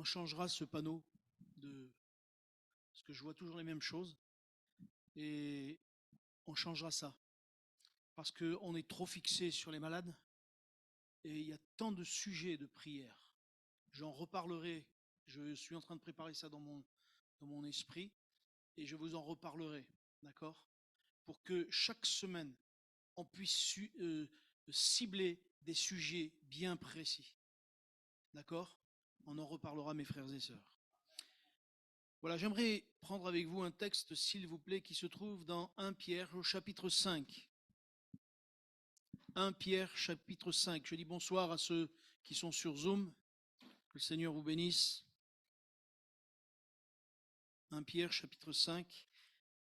on changera ce panneau de parce que je vois toujours les mêmes choses et on changera ça parce qu'on est trop fixé sur les malades et il y a tant de sujets de prière. J'en reparlerai. Je suis en train de préparer ça dans mon esprit et je vous en reparlerai, d'accord? Pour que chaque semaine, on puisse cibler des sujets bien précis, d'accord? On en reparlera, mes frères et sœurs. Voilà, j'aimerais prendre avec vous un texte, s'il vous plaît, qui se trouve dans 1 Pierre au chapitre 5. 1 Pierre chapitre 5. Je dis bonsoir à ceux qui sont sur Zoom. Que le Seigneur vous bénisse. 1 Pierre chapitre 5.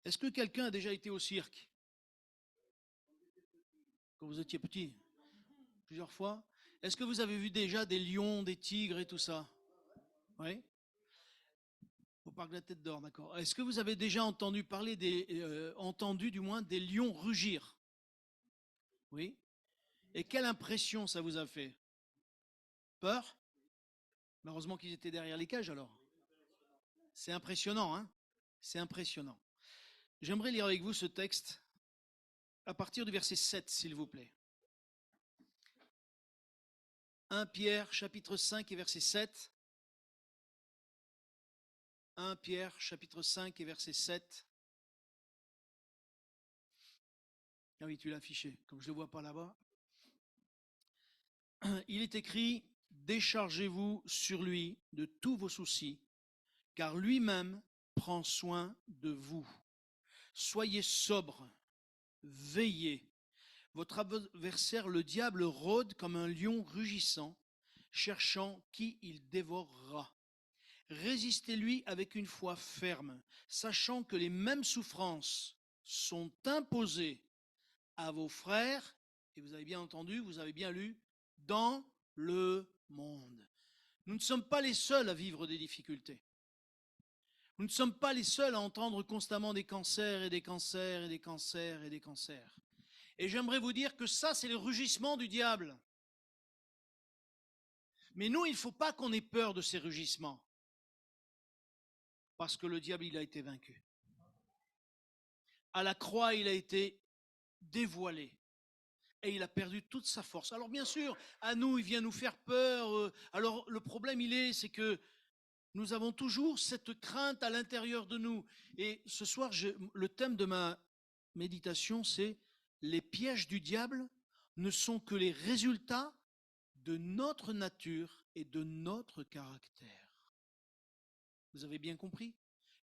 Est-ce que quelqu'un a déjà été au cirque quand vous étiez petit? Plusieurs fois? Est-ce que vous avez vu déjà des lions, des tigres et tout ça? Oui? Au parc de la Tête d'Or, d'accord. Est-ce que vous avez déjà entendu parler entendu du moins des lions rugir? Oui? Et quelle impression ça vous a fait? Peur? Heureusement qu'ils étaient derrière les cages alors. C'est impressionnant, hein? C'est impressionnant. J'aimerais lire avec vous ce texte à partir du verset 7, s'il vous plaît. 1 Pierre, chapitre 5 et verset 7. 1 Pierre, chapitre 5 et verset 7. Ah oui, tu l'as affiché, comme je ne le vois pas là-bas. Il est écrit, déchargez-vous sur lui de tous vos soucis, car lui-même prend soin de vous. Soyez sobres, veillez. Votre adversaire, le diable, rôde comme un lion rugissant, cherchant qui il dévorera. Résistez-lui avec une foi ferme, sachant que les mêmes souffrances sont imposées à vos frères, et vous avez bien entendu, vous avez bien lu, dans le monde. Nous ne sommes pas les seuls à vivre des difficultés. Nous ne sommes pas les seuls à entendre constamment des cancers et des cancers et des cancers et des cancers. Et j'aimerais vous dire que ça, c'est le rugissement du diable. Mais nous, il ne faut pas qu'on ait peur de ces rugissements. Parce que le diable, il a été vaincu. À la croix, il a été dévoilé. Et il a perdu toute sa force. Alors bien sûr, à nous, il vient nous faire peur. Alors le problème, c'est que nous avons toujours cette crainte à l'intérieur de nous. Et ce soir, le thème de ma méditation, c'est les pièges du diable ne sont que les résultats de notre nature et de notre caractère. Vous avez bien compris?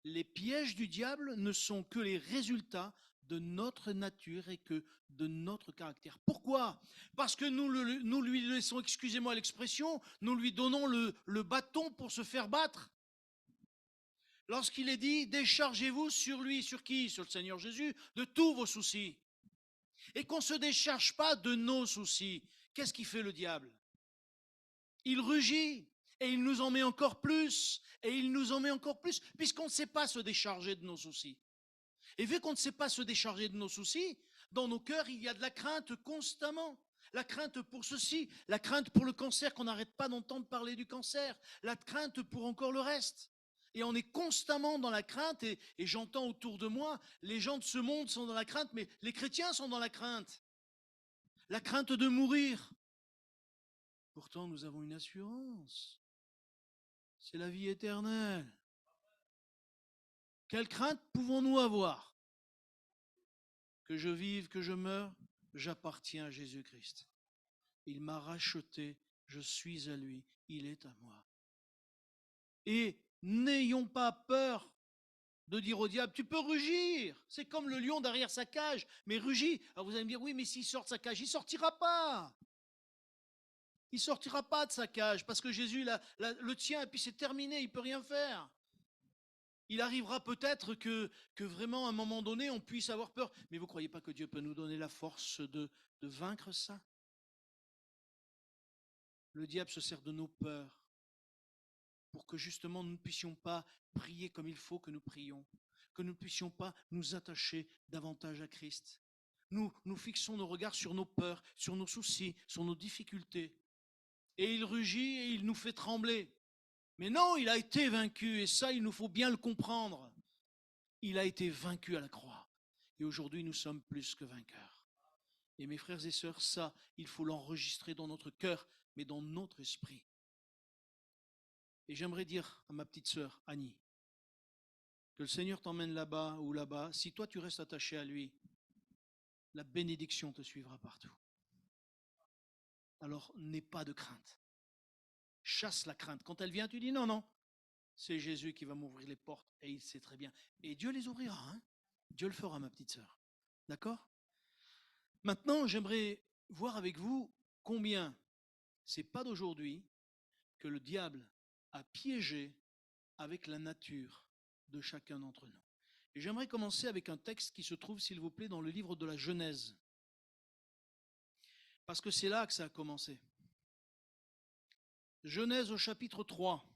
Les pièges du diable ne sont que les résultats de notre nature et que de notre caractère. Pourquoi? Parce que nous lui laissons, excusez-moi l'expression, nous lui donnons le bâton pour se faire battre. Lorsqu'il est dit, déchargez-vous sur lui, sur qui? Sur le Seigneur Jésus, de tous vos soucis. Et qu'on ne se décharge pas de nos soucis. Qu'est-ce qu'il fait le diable? Il rugit et il nous en met encore plus, et il nous en met encore plus, puisqu'on ne sait pas se décharger de nos soucis. Et vu qu'on ne sait pas se décharger de nos soucis, dans nos cœurs, il y a de la crainte constamment. La crainte pour ceci, la crainte pour le cancer, qu'on n'arrête pas d'entendre parler du cancer, la crainte pour encore le reste. Et on est constamment dans la crainte, et j'entends autour de moi, les gens de ce monde sont dans la crainte, mais les chrétiens sont dans la crainte. La crainte de mourir. Pourtant, nous avons une assurance. C'est la vie éternelle. Quelle crainte pouvons-nous avoir? Que je vive, que je meure, j'appartiens à Jésus-Christ. Il m'a racheté, je suis à lui, il est à moi. Et n'ayons pas peur de dire au diable, tu peux rugir, c'est comme le lion derrière sa cage, mais rugis. Alors vous allez me dire, oui, mais s'il sort de sa cage, il ne sortira pas. Il ne sortira pas de sa cage, parce que Jésus le tient, et puis c'est terminé, il ne peut rien faire. Il arrivera peut-être que vraiment, à un moment donné, on puisse avoir peur. Mais vous ne croyez pas que Dieu peut nous donner la force de vaincre ça? Le diable se sert de nos peurs pour que justement nous ne puissions pas prier comme il faut que nous prions, que nous ne puissions pas nous attacher davantage à Christ. Nous fixons nos regards sur nos peurs, sur nos soucis, sur nos difficultés. Et il rugit et il nous fait trembler. Mais non, il a été vaincu, et ça, il nous faut bien le comprendre. Il a été vaincu à la croix. Et aujourd'hui, nous sommes plus que vainqueurs. Et mes frères et sœurs, ça, il faut l'enregistrer dans notre cœur, mais dans notre esprit. Et j'aimerais dire à ma petite sœur, Annie, que le Seigneur t'emmène là-bas ou là-bas. Si toi, tu restes attaché à lui, la bénédiction te suivra partout. Alors, n'aie pas de crainte. Chasse la crainte. Quand elle vient, tu dis non, non. C'est Jésus qui va m'ouvrir les portes et il sait très bien. Et Dieu les ouvrira. Hein. Dieu le fera, ma petite sœur. D'accord? Maintenant, j'aimerais voir avec vous combien, c'est pas d'aujourd'hui, que le diable a piégé avec la nature de chacun d'entre nous. Et j'aimerais commencer avec un texte qui se trouve, s'il vous plaît, dans le livre de la Genèse. Parce que c'est là que ça a commencé. Genèse au chapitre 3.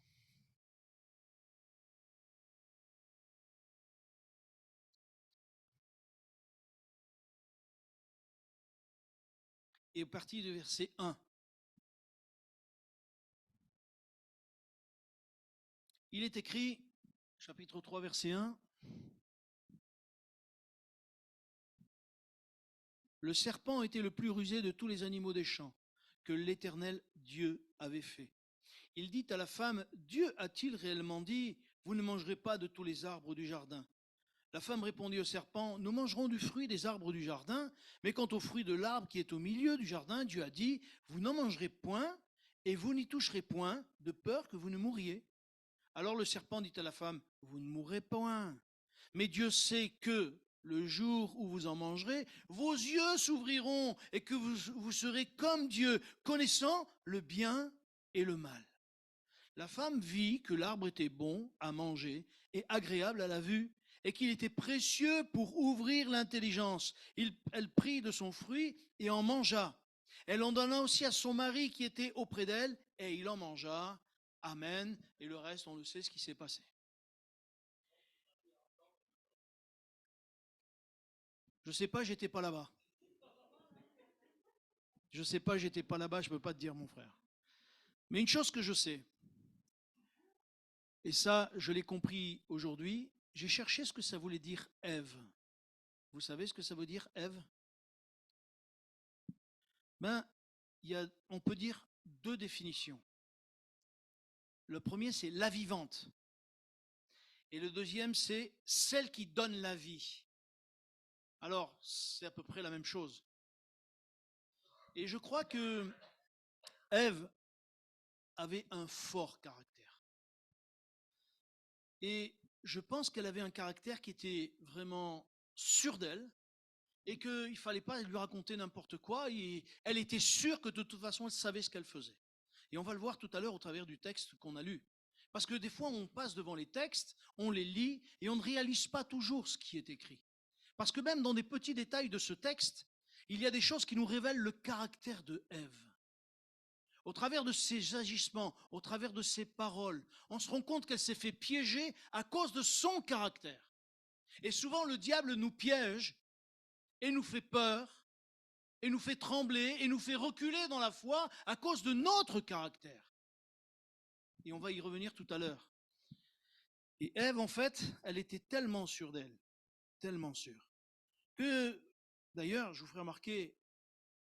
Et à partir du verset 1. Il est écrit, chapitre 3, verset 1, le serpent était le plus rusé de tous les animaux des champs que l'Éternel Dieu avait fait. Il dit à la femme, Dieu a-t-il réellement dit, vous ne mangerez pas de tous les arbres du jardin? La femme répondit au serpent, nous mangerons du fruit des arbres du jardin, mais quant au fruit de l'arbre qui est au milieu du jardin, Dieu a dit, vous n'en mangerez point et vous n'y toucherez point, de peur que vous ne mouriez. Alors le serpent dit à la femme, vous ne mourrez point, mais Dieu sait que le jour où vous en mangerez, vos yeux s'ouvriront et que vous serez comme Dieu, connaissant le bien et le mal. La femme vit que l'arbre était bon à manger et agréable à la vue, et qu'il était précieux pour ouvrir l'intelligence. Elle prit de son fruit et en mangea. Elle en donna aussi à son mari qui était auprès d'elle, et il en mangea. Amen. Et le reste, on le sait ce qui s'est passé. Je ne sais pas, j'étais pas là-bas. Je ne sais pas, j'étais pas là-bas, je ne peux pas te dire, mon frère. Mais une chose que je sais, et ça, je l'ai compris aujourd'hui, j'ai cherché ce que ça voulait dire Ève. Vous savez ce que ça veut dire Ève? Ben, on peut dire deux définitions. Le premier, c'est la vivante. Et le deuxième, c'est celle qui donne la vie. Alors, c'est à peu près la même chose. Et je crois que Ève avait un fort caractère. Et je pense qu'elle avait un caractère qui était vraiment sûr d'elle et qu'il ne fallait pas lui raconter n'importe quoi. Et elle était sûre que de toute façon, elle savait ce qu'elle faisait. Et on va le voir tout à l'heure au travers du texte qu'on a lu. Parce que des fois, on passe devant les textes, on les lit et on ne réalise pas toujours ce qui est écrit. Parce que même dans des petits détails de ce texte, il y a des choses qui nous révèlent le caractère de Ève. Au travers de ses agissements, au travers de ses paroles, on se rend compte qu'elle s'est fait piéger à cause de son caractère. Et souvent, le diable nous piège et nous fait peur, et nous fait trembler, et nous fait reculer dans la foi à cause de notre caractère. Et on va y revenir tout à l'heure. Et Ève, en fait, elle était tellement sûre d'elle, tellement sûre, que, d'ailleurs, je vous ferai remarquer,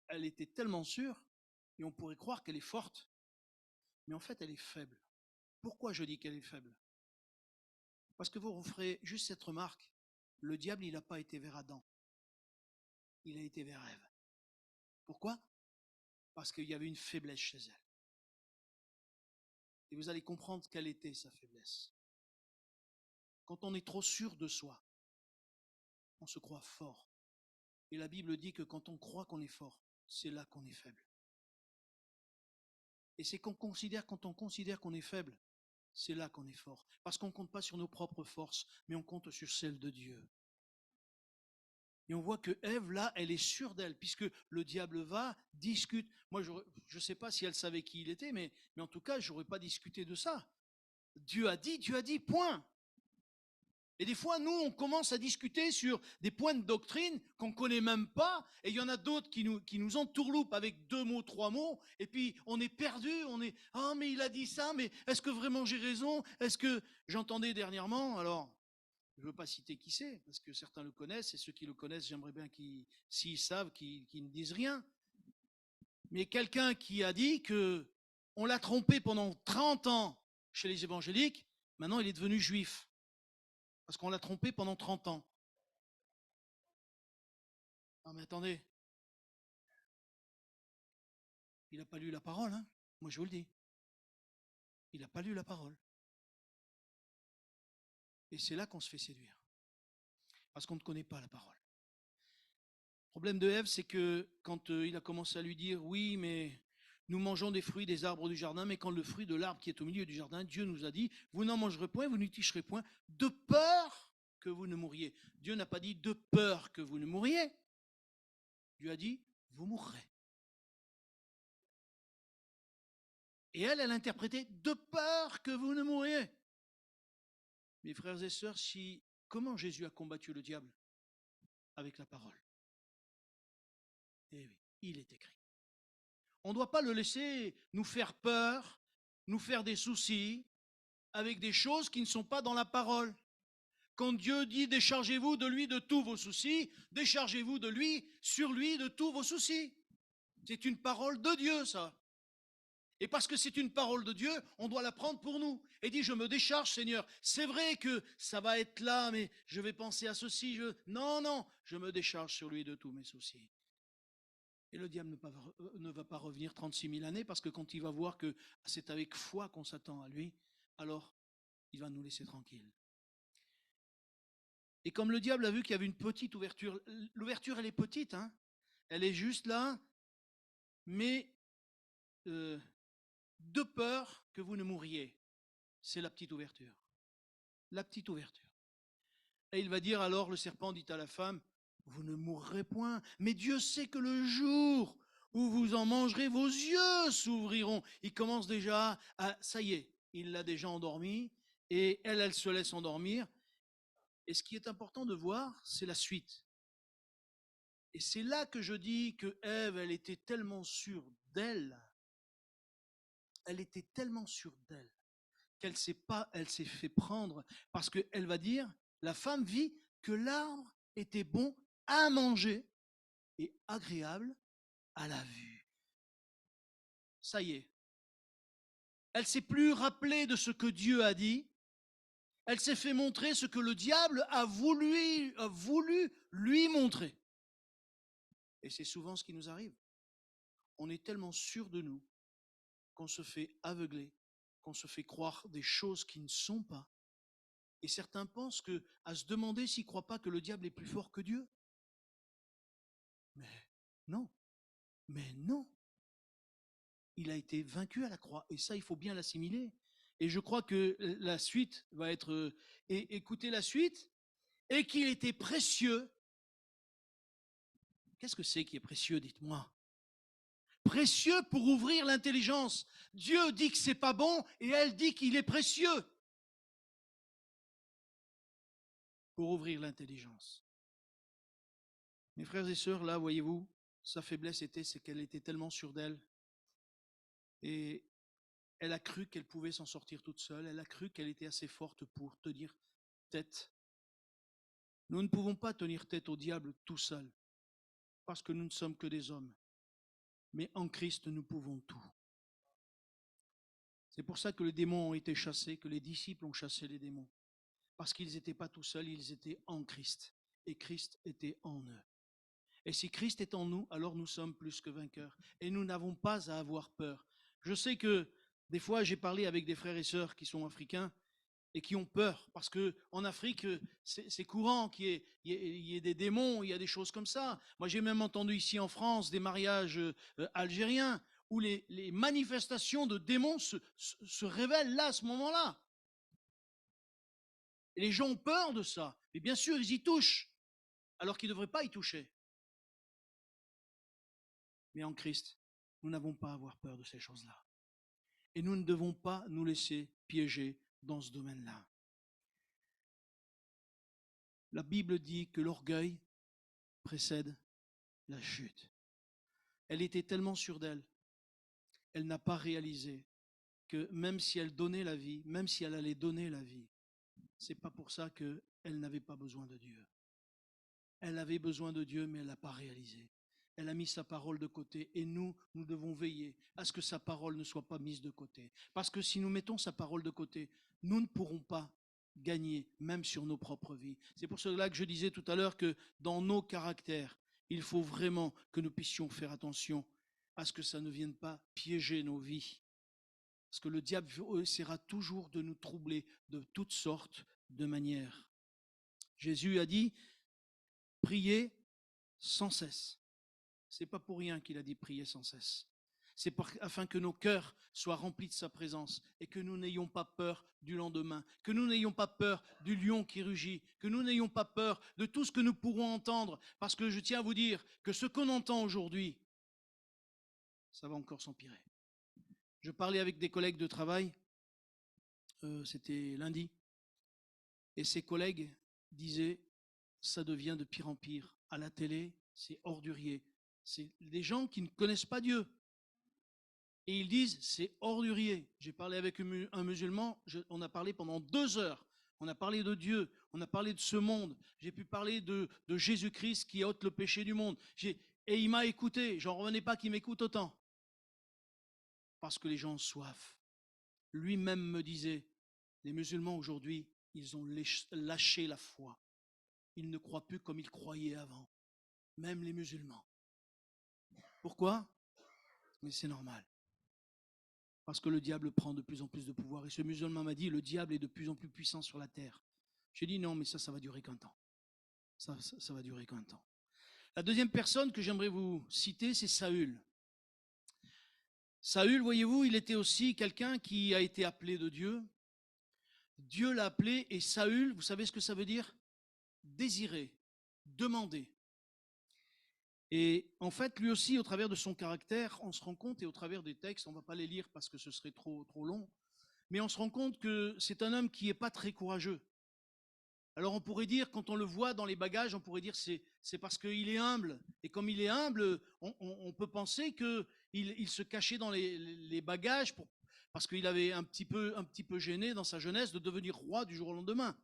elle était tellement sûre, et on pourrait croire qu'elle est forte, mais en fait, elle est faible. Pourquoi je dis qu'elle est faible? Parce que vous ferez juste cette remarque, le diable, il n'a pas été vers Adam, il a été vers Ève. Pourquoi? Parce qu'il y avait une faiblesse chez elle. Et vous allez comprendre quelle était sa faiblesse. Quand on est trop sûr de soi, on se croit fort. Et la Bible dit que quand on croit qu'on est fort, c'est là qu'on est faible. Et c'est quand on considère qu'on est faible, c'est là qu'on est fort. Parce qu'on ne compte pas sur nos propres forces, mais on compte sur celles de Dieu. Et on voit que Ève, là, elle est sûre d'elle, puisque le diable va, discute. Moi, je ne sais pas si elle savait qui il était, mais en tout cas, je n'aurais pas discuté de ça. Dieu a dit, point. Et des fois, nous, on commence à discuter sur des points de doctrine qu'on ne connaît même pas, et il y en a d'autres qui nous entourloupent avec 2 mots, 3 mots, et puis on est perdu, on est « Ah, mais il a dit ça, mais est-ce que vraiment j'ai raison? Est-ce que… » J'entendais dernièrement, alors, je ne veux pas citer qui c'est, parce que certains le connaissent, et ceux qui le connaissent, j'aimerais bien qu'ils, s'ils savent, qu'ils ne disent rien. Mais quelqu'un qui a dit que on l'a trompé pendant 30 ans chez les évangéliques, maintenant il est devenu juif. Parce qu'on l'a trompé pendant 30 ans. Non mais attendez, il n'a pas lu la parole, hein. Moi je vous le dis. Il n'a pas lu la parole. Et c'est là qu'on se fait séduire. Parce qu'on ne connaît pas la parole. Le problème de Ève, c'est que quand il a commencé à lui dire, oui, mais nous mangeons des fruits des arbres du jardin, mais quand le fruit de l'arbre qui est au milieu du jardin, Dieu nous a dit, vous n'en mangerez point, vous n'y toucherez point, de peur que vous ne mouriez. Dieu n'a pas dit de peur que vous ne mouriez. Dieu a dit, vous mourrez. Et elle interprétait de peur que vous ne mouriez. Mes frères et sœurs, comment Jésus a combattu le diable? Avec la parole. Eh oui, il est écrit. On ne doit pas le laisser nous faire peur, nous faire des soucis avec des choses qui ne sont pas dans la parole. Quand Dieu dit déchargez-vous de lui de tous vos soucis, déchargez-vous de lui, sur lui, de tous vos soucis. C'est une parole de Dieu, ça. Et parce que c'est une parole de Dieu, on doit la prendre pour nous. Et dit, je me décharge, Seigneur. C'est vrai que ça va être là, mais je vais penser à ceci. Non, non, je me décharge sur lui de tous mes soucis. Et le diable ne va pas revenir 36 000 années, parce que quand il va voir que c'est avec foi qu'on s'attend à lui, alors il va nous laisser tranquilles. Et comme le diable a vu qu'il y avait une petite ouverture, l'ouverture elle est petite, hein, elle est juste là, mais de peur que vous ne mouriez. C'est la petite ouverture. La petite ouverture. Et il va dire alors, le serpent dit à la femme, vous ne mourrez point, mais Dieu sait que le jour où vous en mangerez, vos yeux s'ouvriront. Il commence déjà à, ça y est, il l'a déjà endormi, et elle se laisse endormir. Et ce qui est important de voir, c'est la suite. Et c'est là que je dis que Ève, elle était tellement sûre d'elle, elle était tellement sûre d'elle, elle s'est fait prendre, parce qu'elle va dire, la femme vit que l'arbre était bon à manger et agréable à la vue. Ça y est. Elle s'est plus rappelée de ce que Dieu a dit. Elle s'est fait montrer ce que le diable a voulu lui montrer. Et c'est souvent ce qui nous arrive. On est tellement sûr de nous qu'on se fait aveugler, qu'on se fait croire des choses qui ne sont pas. Et certains pensent à se demander s'ils ne croient pas que le diable est plus fort que Dieu. Mais non, mais non. Il a été vaincu à la croix. Et ça, il faut bien l'assimiler. Et je crois que la suite va être… écoutez la suite. Et qu'il était précieux. Qu'est-ce que c'est qui est précieux, dites-moi? Précieux pour ouvrir l'intelligence. Dieu dit que c'est pas bon et elle dit qu'il est précieux pour ouvrir l'intelligence. Mes frères et sœurs, là, voyez-vous, sa faiblesse c'est qu'elle était tellement sûre d'elle. Et elle a cru qu'elle pouvait s'en sortir toute seule. Elle a cru qu'elle était assez forte pour tenir tête. Nous ne pouvons pas tenir tête au diable tout seul, parce que nous ne sommes que des hommes. Mais en Christ, nous pouvons tout. C'est pour ça que les démons ont été chassés, que les disciples ont chassé les démons. Parce qu'ils n'étaient pas tout seuls, ils étaient en Christ. Et Christ était en eux. Et si Christ est en nous, alors nous sommes plus que vainqueurs. Et nous n'avons pas à avoir peur. Je sais que des fois, j'ai parlé avec des frères et sœurs qui sont africains et qui ont peur. Parce qu'en Afrique, c'est courant qu'il y ait des démons, il y a des choses comme ça. Moi, j'ai même entendu ici en France des mariages algériens où les manifestations de démons se révèlent là, à ce moment-là. Et les gens ont peur de ça. Et bien sûr, ils y touchent, alors qu'ils ne devraient pas y toucher. Mais en Christ, nous n'avons pas à avoir peur de ces choses-là. Et nous ne devons pas nous laisser piéger dans ce domaine-là. La Bible dit que l'orgueil précède la chute. Elle était tellement sûre d'elle, elle n'a pas réalisé que même si elle donnait la vie, même si elle allait donner la vie, c'est pas pour ça qu'elle n'avait pas besoin de Dieu. Elle avait besoin de Dieu, mais elle n'a pas réalisé. Elle a mis sa parole de côté et nous devons veiller à ce que sa parole ne soit pas mise de côté. Parce que si nous mettons sa parole de côté, nous ne pourrons pas gagner, même sur nos propres vies. C'est pour cela que je disais tout à l'heure que dans nos caractères, il faut vraiment que nous puissions faire attention à ce que ça ne vienne pas piéger nos vies. Parce que le diable essaiera toujours de nous troubler de toutes sortes de manières. Jésus a dit, priez sans cesse. C'est pas pour rien qu'il a dit prier sans cesse. C'est afin que nos cœurs soient remplis de sa présence et que nous n'ayons pas peur du lendemain, que nous n'ayons pas peur du lion qui rugit, que nous n'ayons pas peur de tout ce que nous pourrons entendre. Parce que je tiens à vous dire que ce qu'on entend aujourd'hui, ça va encore s'empirer. Je parlais avec des collègues de travail, c'était lundi, et ces collègues disaient, ça devient de pire en pire. À la télé, c'est ordurier. C'est des gens qui ne connaissent pas Dieu. Et ils disent, c'est ordurier. J'ai parlé avec un musulman, on a parlé pendant 2 heures. On a parlé de Dieu, on a parlé de ce monde. J'ai pu parler de Jésus-Christ qui ôte le péché du monde. Et il m'a écouté. J'en revenais pas qu'il m'écoute autant. Parce que les gens ont soif. Lui-même me disait, les musulmans aujourd'hui, ils ont lâché la foi. Ils ne croient plus comme ils croyaient avant. Même les musulmans. Pourquoi? Mais c'est normal. Parce que le diable prend de plus en plus de pouvoir. Et ce musulman m'a dit, le diable est de plus en plus puissant sur la terre. J'ai dit, non, mais ça va durer qu'un temps. Ça va durer qu'un temps. La deuxième personne que j'aimerais vous citer, c'est Saül. Saül, voyez-vous, il était aussi quelqu'un qui a été appelé de Dieu. Dieu l'a appelé et Saül, vous savez ce que ça veut dire? Désirer, demander. Et en fait, lui aussi, au travers de son caractère, on se rend compte, et au travers des textes, on ne va pas les lire parce que ce serait trop long, mais on se rend compte que c'est un homme qui n'est pas très courageux. Alors on pourrait dire, quand on le voit dans les bagages, on pourrait dire c'est parce qu'il est humble. Et comme il est humble, on peut penser qu'il se cachait dans les bagages parce qu'il avait un petit peu gêné dans sa jeunesse de devenir roi du jour au lendemain.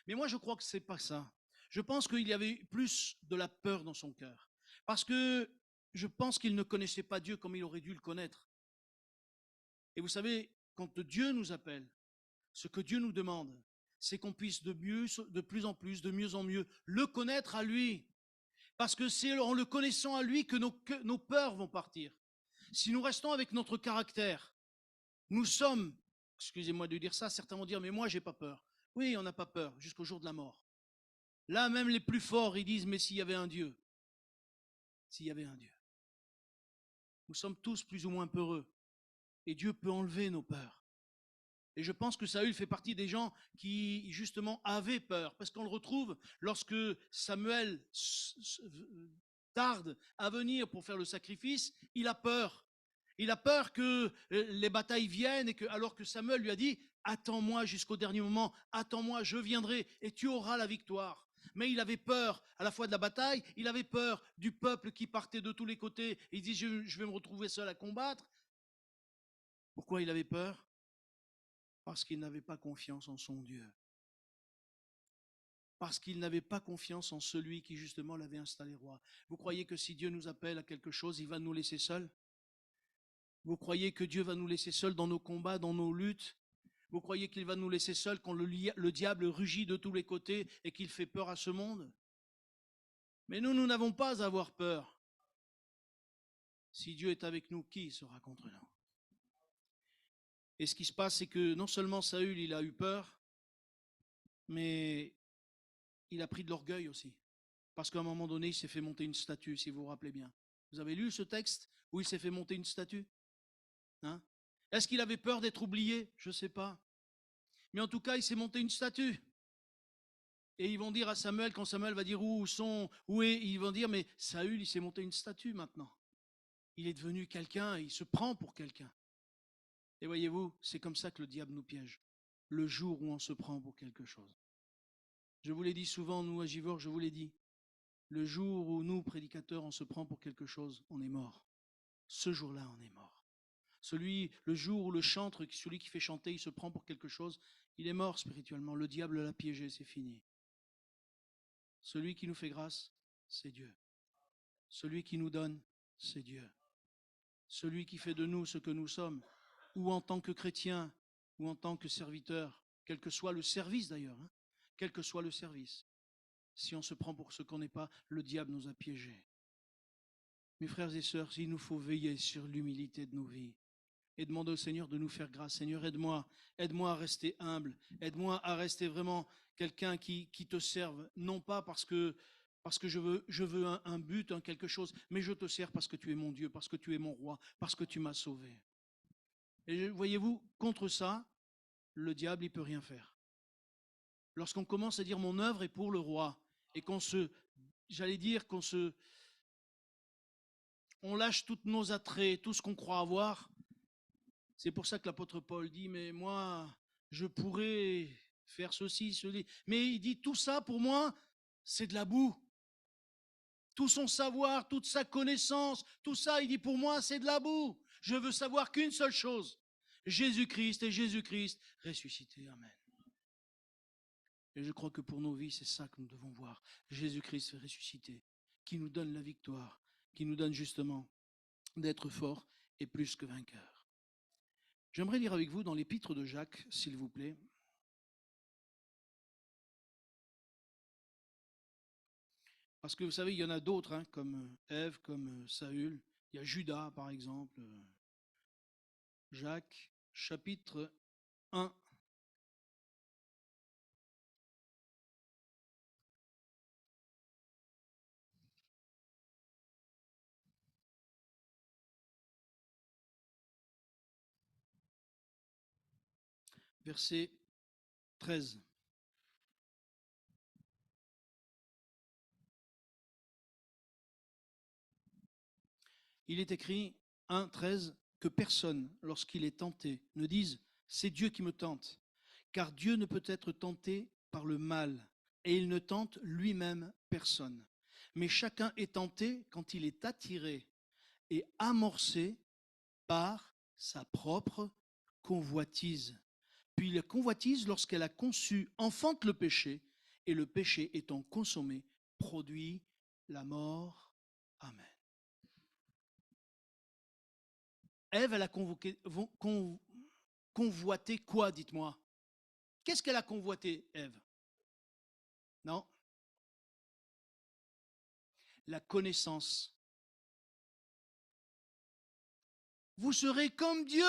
Mais moi, je crois que ce n'est pas ça. Je pense qu'il y avait plus de la peur dans son cœur. Parce que je pense qu'il ne connaissait pas Dieu comme il aurait dû le connaître. Et vous savez, quand Dieu nous appelle, ce que Dieu nous demande, c'est qu'on puisse de plus en plus, de mieux en mieux, le connaître à lui. Parce que c'est en le connaissant à lui que nos peurs vont partir. Si nous restons avec notre caractère, nous sommes, excusez-moi de dire ça, certains vont dire, mais moi j'ai pas peur. Oui, on n'a pas peur jusqu'au jour de la mort. Là, même les plus forts, ils disent, mais s'il y avait un Dieu, s'il y avait un Dieu. Nous sommes tous plus ou moins peureux. Et Dieu peut enlever nos peurs. Et je pense que Saül fait partie des gens qui, justement, avaient peur. Parce qu'on le retrouve lorsque Samuel tarde à venir pour faire le sacrifice, il a peur. Il a peur que les batailles viennent, et alors que Samuel lui a dit, attends-moi jusqu'au dernier moment, attends-moi, je viendrai et tu auras la victoire. Mais il avait peur à la fois de la bataille, il avait peur du peuple qui partait de tous les côtés. Il dit, je vais me retrouver seul à combattre. Pourquoi il avait peur? Parce qu'il n'avait pas confiance en son Dieu. Parce qu'il n'avait pas confiance en celui qui justement l'avait installé roi. Vous croyez que si Dieu nous appelle à quelque chose, il va nous laisser seuls? Vous croyez que Dieu va nous laisser seuls dans nos combats, dans nos luttes? Vous croyez qu'il va nous laisser seuls quand le diable rugit de tous les côtés et qu'il fait peur à ce monde? Mais nous n'avons pas à avoir peur. Si Dieu est avec nous, qui sera contre nous? Et ce qui se passe, c'est que non seulement Saül, il a eu peur, mais il a pris de l'orgueil aussi. Parce qu'à un moment donné, il s'est fait monter une statue, si vous vous rappelez bien. Vous avez lu ce texte où il s'est fait monter une statue? Hein? Est-ce qu'il avait peur d'être oublié? Je ne sais pas. Mais en tout cas, il s'est monté une statue. Et ils vont dire à Samuel, quand Samuel va dire où est, ils vont dire, mais Saül, il s'est monté une statue maintenant. Il est devenu quelqu'un, il se prend pour quelqu'un. Et voyez-vous, c'est comme ça que le diable nous piège. Le jour où on se prend pour quelque chose. Je vous l'ai dit souvent, nous à Givors, je vous l'ai dit. Le jour où nous, prédicateurs, on se prend pour quelque chose, on est mort. Ce jour-là, on est mort. Le jour où le chantre, celui qui fait chanter, il se prend pour quelque chose, il est mort spirituellement. Le diable l'a piégé, c'est fini. Celui qui nous fait grâce, c'est Dieu. Celui qui nous donne, c'est Dieu. Celui qui fait de nous ce que nous sommes, ou en tant que chrétien, ou en tant que serviteur, quel que soit le service d'ailleurs, quel que soit le service. Si on se prend pour ce qu'on n'est pas, le diable nous a piégés. Mes frères et sœurs, il nous faut veiller sur l'humilité de nos vies et demander au Seigneur de nous faire grâce. Seigneur, aide-moi à rester humble, aide-moi à rester vraiment quelqu'un qui te serve, non pas parce que je veux un but, quelque chose, mais je te sers parce que tu es mon Dieu, parce que tu es mon roi, parce que tu m'as sauvé. Et voyez-vous, contre ça, le diable, il peut rien faire. Lorsqu'on commence à dire mon œuvre est pour le roi, et on lâche tous nos attraits, tout ce qu'on croit avoir. C'est pour ça que l'apôtre Paul dit, mais moi, je pourrais faire ceci, cela. Mais il dit, tout ça, pour moi, c'est de la boue. Tout son savoir, toute sa connaissance, tout ça, il dit, pour moi, c'est de la boue. Je veux savoir qu'une seule chose, Jésus-Christ et Jésus-Christ ressuscité. Amen. Et je crois que pour nos vies, c'est ça que nous devons voir. Jésus-Christ ressuscité, qui nous donne la victoire, qui nous donne justement d'être forts et plus que vainqueurs. J'aimerais lire avec vous dans l'épître de Jacques, s'il vous plaît. Parce que vous savez, il y en a d'autres, comme Ève, comme Saül. Il y a Judas, par exemple. Jacques, chapitre 1. Verset 13. Il est écrit, 1, 13, que personne, lorsqu'il est tenté, ne dise « c'est Dieu qui me tente », car Dieu ne peut être tenté par le mal, et il ne tente lui-même personne. Mais chacun est tenté quand il est attiré et amorcé par sa propre convoitise. Puis la convoitise, lorsqu'elle a conçu, enfante le péché, et le péché étant consommé, produit la mort. Amen. Ève, elle a convoité quoi, dites-moi? Qu'est-ce qu'elle a convoité, Ève? Non? La connaissance. Vous serez comme Dieu.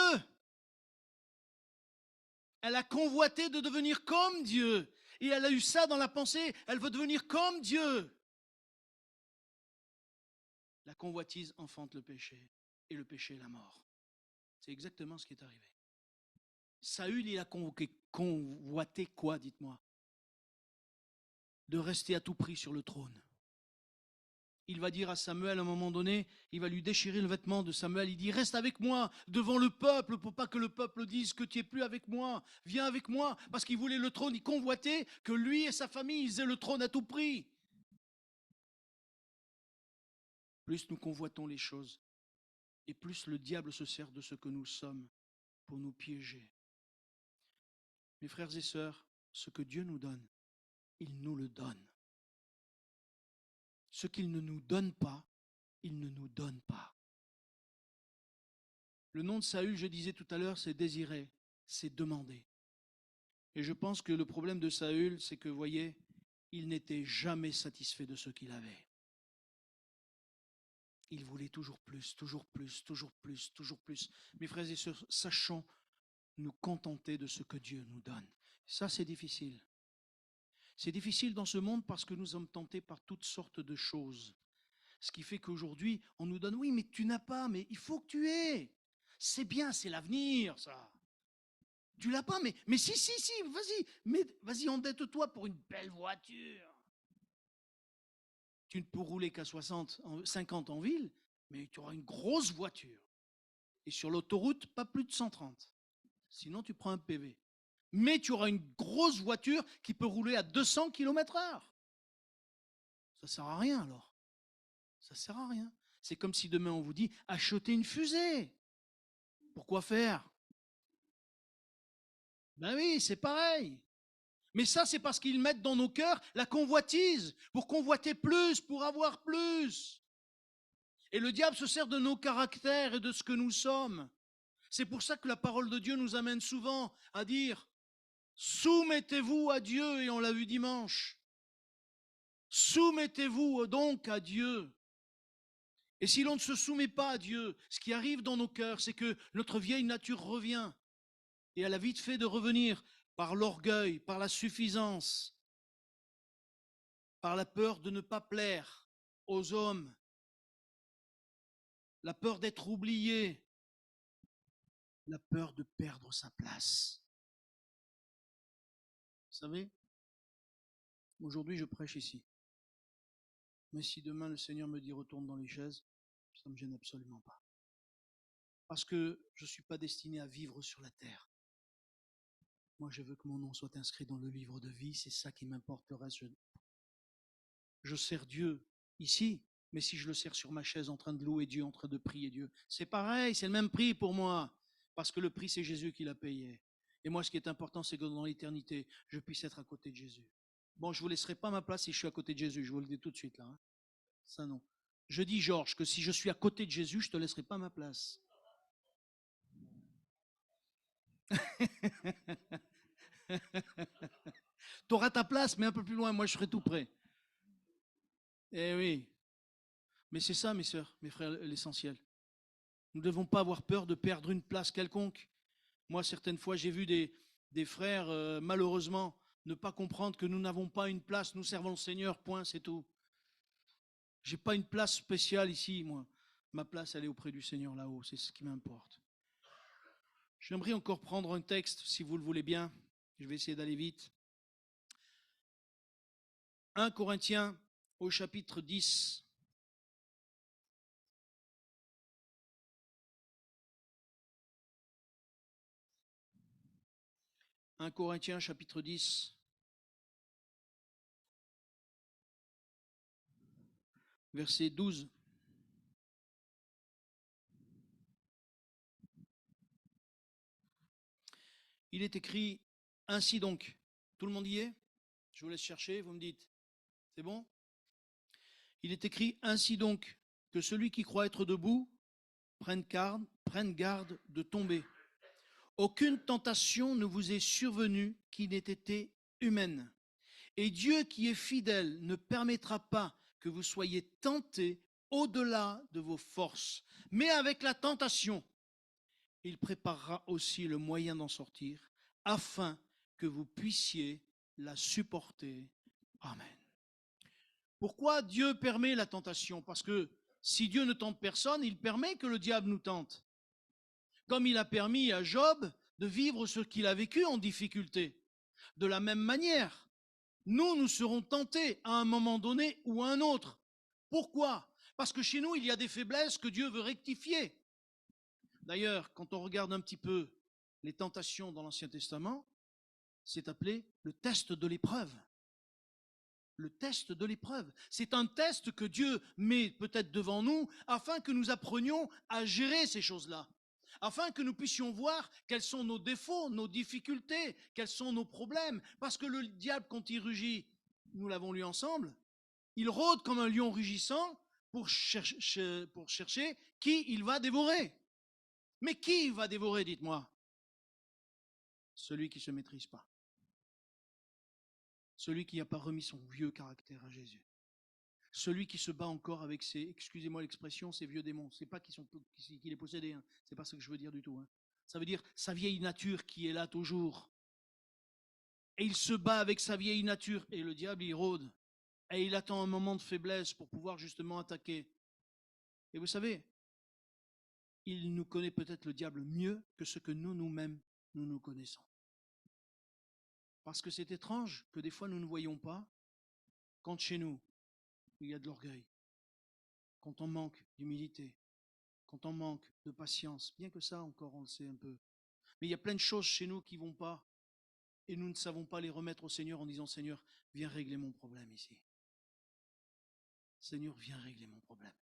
Elle a convoité de devenir comme Dieu. Et elle a eu ça dans la pensée. Elle veut devenir comme Dieu. La convoitise enfante le péché. Et le péché, la mort. C'est exactement ce qui est arrivé. Saül, il a convoité quoi, dites-moi? De rester à tout prix sur le trône. Il va dire à Samuel à un moment donné, il va lui déchirer le vêtement de Samuel, il dit, reste avec moi devant le peuple pour pas que le peuple dise que tu es plus avec moi, viens avec moi, parce qu'il voulait le trône, il convoitait que lui et sa famille ils aient le trône à tout prix. Plus nous convoitons les choses, et plus le diable se sert de ce que nous sommes pour nous piéger. Mes frères et sœurs, ce que Dieu nous donne, il nous le donne. Ce qu'il ne nous donne pas, il ne nous donne pas. Le nom de Saül, je disais tout à l'heure, c'est désirer, c'est demander. Et je pense que le problème de Saül, c'est que, vous voyez, il n'était jamais satisfait de ce qu'il avait. Il voulait toujours plus, toujours plus, toujours plus, toujours plus. Mes frères et sœurs, sachons nous contenter de ce que Dieu nous donne. Ça, c'est difficile. C'est difficile dans ce monde parce que nous sommes tentés par toutes sortes de choses. Ce qui fait qu'aujourd'hui, on nous donne, oui, mais tu n'as pas, mais il faut que tu aies. C'est bien, c'est l'avenir, ça. Tu l'as pas, mais si, vas-y, endette-toi pour une belle voiture. Tu ne peux rouler qu'à 60, 50 en ville, mais tu auras une grosse voiture. Et sur l'autoroute, pas plus de 130. Sinon, tu prends un PV. Mais tu auras une grosse voiture qui peut rouler à 200 km/h. Ça ne sert à rien alors. Ça ne sert à rien. C'est comme si demain on vous dit achetez une fusée. Pourquoi faire? Ben oui, c'est pareil. Mais ça, c'est parce qu'ils mettent dans nos cœurs la convoitise, pour convoiter plus, pour avoir plus. Et le diable se sert de nos caractères et de ce que nous sommes. C'est pour ça que la parole de Dieu nous amène souvent à dire soumettez-vous à Dieu, et on l'a vu dimanche. Soumettez-vous donc à Dieu. Et si l'on ne se soumet pas à Dieu, ce qui arrive dans nos cœurs, c'est que notre vieille nature revient. Et elle a vite fait de revenir par l'orgueil, par la suffisance, par la peur de ne pas plaire aux hommes, la peur d'être oublié, la peur de perdre sa place. Vous savez, aujourd'hui je prêche ici. Mais si demain le Seigneur me dit retourne dans les chaises, ça ne me gêne absolument pas. Parce que je ne suis pas destiné à vivre sur la terre. Moi, je veux que mon nom soit inscrit dans le livre de vie, c'est ça qui m'importe. Le reste, je sers Dieu ici, mais si je le sers sur ma chaise en train de louer Dieu, en train de prier Dieu, c'est pareil, c'est le même prix pour moi, parce que le prix, c'est Jésus qui l'a payé. Et moi, ce qui est important, c'est que dans l'éternité, je puisse être à côté de Jésus. Bon, je ne vous laisserai pas ma place si je suis à côté de Jésus, je vous le dis tout de suite là. Hein. Ça, non. Je dis, Georges, que si je suis à côté de Jésus, je ne te laisserai pas ma place. Tu auras ta place, mais un peu plus loin, moi je serai tout près. Eh oui. Mais c'est ça, mes sœurs, mes frères, l'essentiel. Nous ne devons pas avoir peur de perdre une place quelconque. Moi, certaines fois, j'ai vu des frères, malheureusement, ne pas comprendre que nous n'avons pas une place, nous servons le Seigneur, point, c'est tout. Je n'ai pas une place spéciale ici, moi. Ma place, elle est auprès du Seigneur là-haut, c'est ce qui m'importe. J'aimerais encore prendre un texte, si vous le voulez bien. Je vais essayer d'aller vite. 1 Corinthiens au chapitre 10. « 1 Corinthiens chapitre 10, verset 12. Il est écrit ainsi donc. Tout le monde y est? Je vous laisse chercher, vous me dites. C'est bon? Il est écrit ainsi donc que celui qui croit être debout prenne garde de tomber. Aucune tentation ne vous est survenue qui n'ait été humaine. Et Dieu qui est fidèle ne permettra pas que vous soyez tentés au-delà de vos forces. Mais avec la tentation, il préparera aussi le moyen d'en sortir afin que vous puissiez la supporter. Amen. Pourquoi Dieu permet la tentation? Parce que si Dieu ne tente personne, il permet que le diable nous tente. Comme il a permis à Job de vivre ce qu'il a vécu en difficulté. De la même manière, nous serons tentés à un moment donné ou à un autre. Pourquoi? Parce que chez nous, il y a des faiblesses que Dieu veut rectifier. D'ailleurs, quand on regarde un petit peu les tentations dans l'Ancien Testament, c'est appelé le test de l'épreuve. Le test de l'épreuve. C'est un test que Dieu met peut-être devant nous afin que nous apprenions à gérer ces choses-là. Afin que nous puissions voir quels sont nos défauts, nos difficultés, quels sont nos problèmes. Parce que le diable, quand il rugit, nous l'avons lu ensemble, il rôde comme un lion rugissant pour chercher qui il va dévorer. Mais qui va dévorer, dites-moi? Celui qui ne se maîtrise pas. Celui qui n'a pas remis son vieux caractère à Jésus. Celui qui se bat encore avec ses, excusez-moi l'expression, ses vieux démons. C'est pas qu'il est possédé, hein. C'est pas ce que je veux dire du tout. Hein. Ça veut dire sa vieille nature qui est là toujours. Et il se bat avec sa vieille nature. Et le diable, il rôde. Et il attend un moment de faiblesse pour pouvoir justement attaquer. Et vous savez, il nous connaît peut-être le diable mieux que ce que nous-mêmes, nous connaissons. Parce que c'est étrange que des fois nous ne voyons pas quand chez nous, il y a de l'orgueil, quand on manque d'humilité, quand on manque de patience, bien que ça encore on le sait un peu. Mais il y a plein de choses chez nous qui ne vont pas. et nous ne savons pas les remettre au Seigneur en disant, Seigneur, viens régler mon problème ici. Seigneur, viens régler mon problème.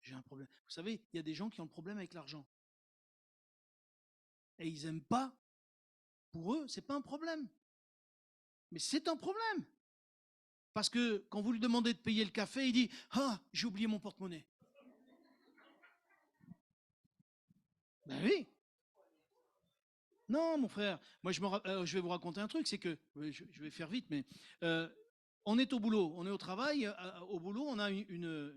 J'ai un problème. Vous savez, il y a des gens qui ont le problème avec l'argent. Et ils n'aiment pas. Pour eux, ce n'est pas un problème. Mais c'est un problème. Parce que quand vous lui demandez de payer le café, il dit « Ah, j'ai oublié mon porte-monnaie. » Ben oui. Non, mon frère. Moi, je vais vous raconter un truc. C'est que, je vais faire vite, mais on est au boulot, on est au travail. Au boulot, on a une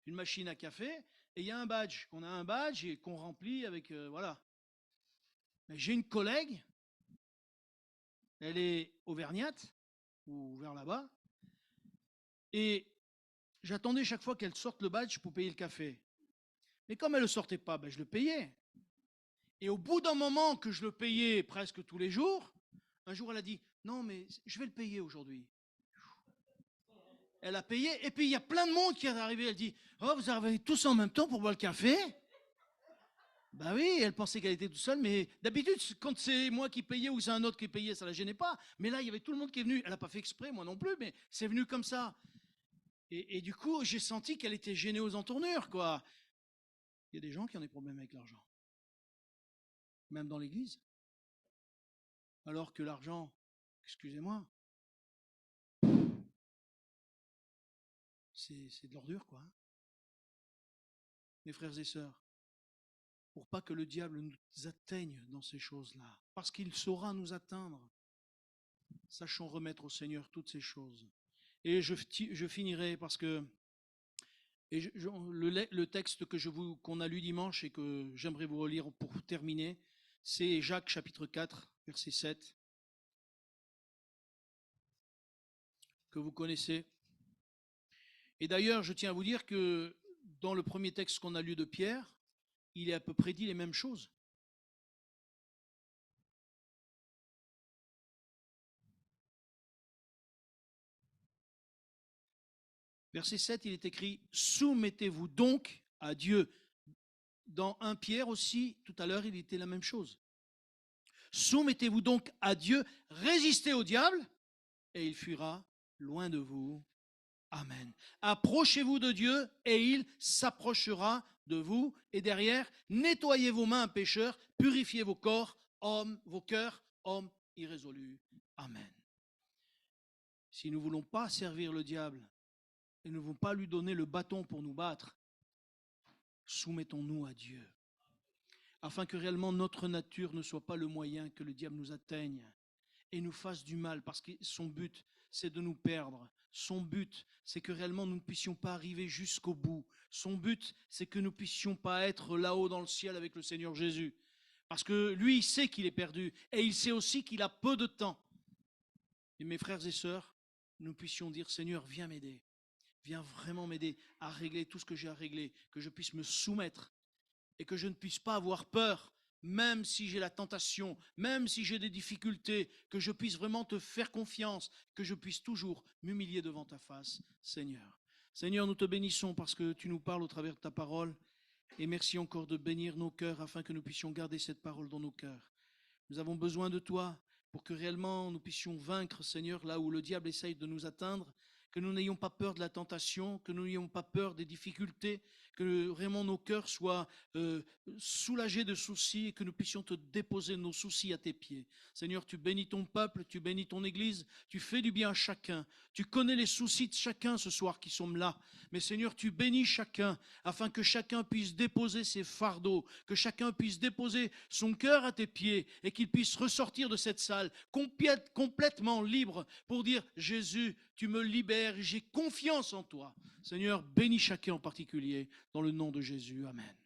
machine à café et il y a un badge. On a un badge et qu'on remplit avec... voilà. J'ai une collègue, elle est auvergnate, ou vers là-bas, et j'attendais chaque fois qu'elle sorte le badge pour payer le café. Mais comme elle ne le sortait pas, ben je le payais. Et au bout d'un moment que je le payais presque tous les jours, un jour elle a dit « Non, mais je vais le payer aujourd'hui. » Elle a payé, et puis il y a plein de monde qui est arrivé. Elle dit « Oh, vous arrivez tous en même temps pour boire le café ?» Ben oui, elle pensait qu'elle était toute seule, mais d'habitude, quand c'est moi qui payais ou c'est un autre qui payait, ça ne la gênait pas. Mais là, il y avait tout le monde qui est venu. Elle n'a pas fait exprès, moi non plus, mais c'est venu comme ça. Et du coup, j'ai senti qu'elle était gênée aux entournures, quoi. Il y a des gens qui ont des problèmes avec l'argent. Même dans l'église. Alors que l'argent, excusez-moi, c'est de l'ordure, quoi. Mes frères et sœurs, pour pas que le diable nous atteigne dans ces choses-là, parce qu'il saura nous atteindre, sachons remettre au Seigneur toutes ces choses. Et je finirai parce que le texte qu'on a lu dimanche et que j'aimerais vous relire pour terminer, c'est Jacques chapitre 4, verset 7, que vous connaissez. Et d'ailleurs, je tiens à vous dire que dans le premier texte qu'on a lu de Pierre, il est à peu près dit les mêmes choses. Verset 7, il est écrit « Soumettez-vous donc à Dieu ». Dans 1 Pierre aussi, tout à l'heure, il était la même chose. « Soumettez-vous donc à Dieu, résistez au diable, et il fuira loin de vous. » Amen. Approchez-vous de Dieu, et il s'approchera de vous. Et derrière, nettoyez vos mains, pécheurs, purifiez vos corps, vos cœurs, hommes irrésolus. Amen. Si nous ne voulons pas servir le diable, et ne voulons pas lui donner le bâton pour nous battre, soumettons-nous à Dieu, afin que réellement notre nature ne soit pas le moyen que le diable nous atteigne et nous fasse du mal, parce que son but, c'est de nous perdre. Son but, c'est que réellement nous ne puissions pas arriver jusqu'au bout. Son but, c'est que nous ne puissions pas être là-haut dans le ciel avec le Seigneur Jésus. Parce que lui, il sait qu'il est perdu et il sait aussi qu'il a peu de temps. Et mes frères et sœurs, nous puissions dire, Seigneur, viens m'aider. Viens vraiment m'aider à régler tout ce que j'ai à régler, que je puisse me soumettre et que je ne puisse pas avoir peur, même si j'ai la tentation, même si j'ai des difficultés, que je puisse vraiment te faire confiance, que je puisse toujours m'humilier devant ta face, Seigneur. Seigneur, nous te bénissons parce que tu nous parles au travers de ta parole et merci encore de bénir nos cœurs afin que nous puissions garder cette parole dans nos cœurs. Nous avons besoin de toi pour que réellement nous puissions vaincre, Seigneur, là où le diable essaye de nous atteindre, que nous n'ayons pas peur de la tentation, que nous n'ayons pas peur des difficultés, que vraiment nos cœurs soient soulagés de soucis et que nous puissions te déposer nos soucis à tes pieds. Seigneur, tu bénis ton peuple, tu bénis ton Église, tu fais du bien à chacun. Tu connais les soucis de chacun ce soir qui sont là. Mais Seigneur, tu bénis chacun afin que chacun puisse déposer ses fardeaux, que chacun puisse déposer son cœur à tes pieds et qu'il puisse ressortir de cette salle complètement libre pour dire « Jésus, tu me libères, j'ai confiance en toi. » Seigneur, bénis chacun en particulier dans le nom de Jésus. Amen.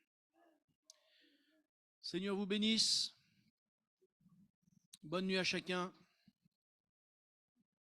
Seigneur vous bénisse. Bonne nuit à chacun.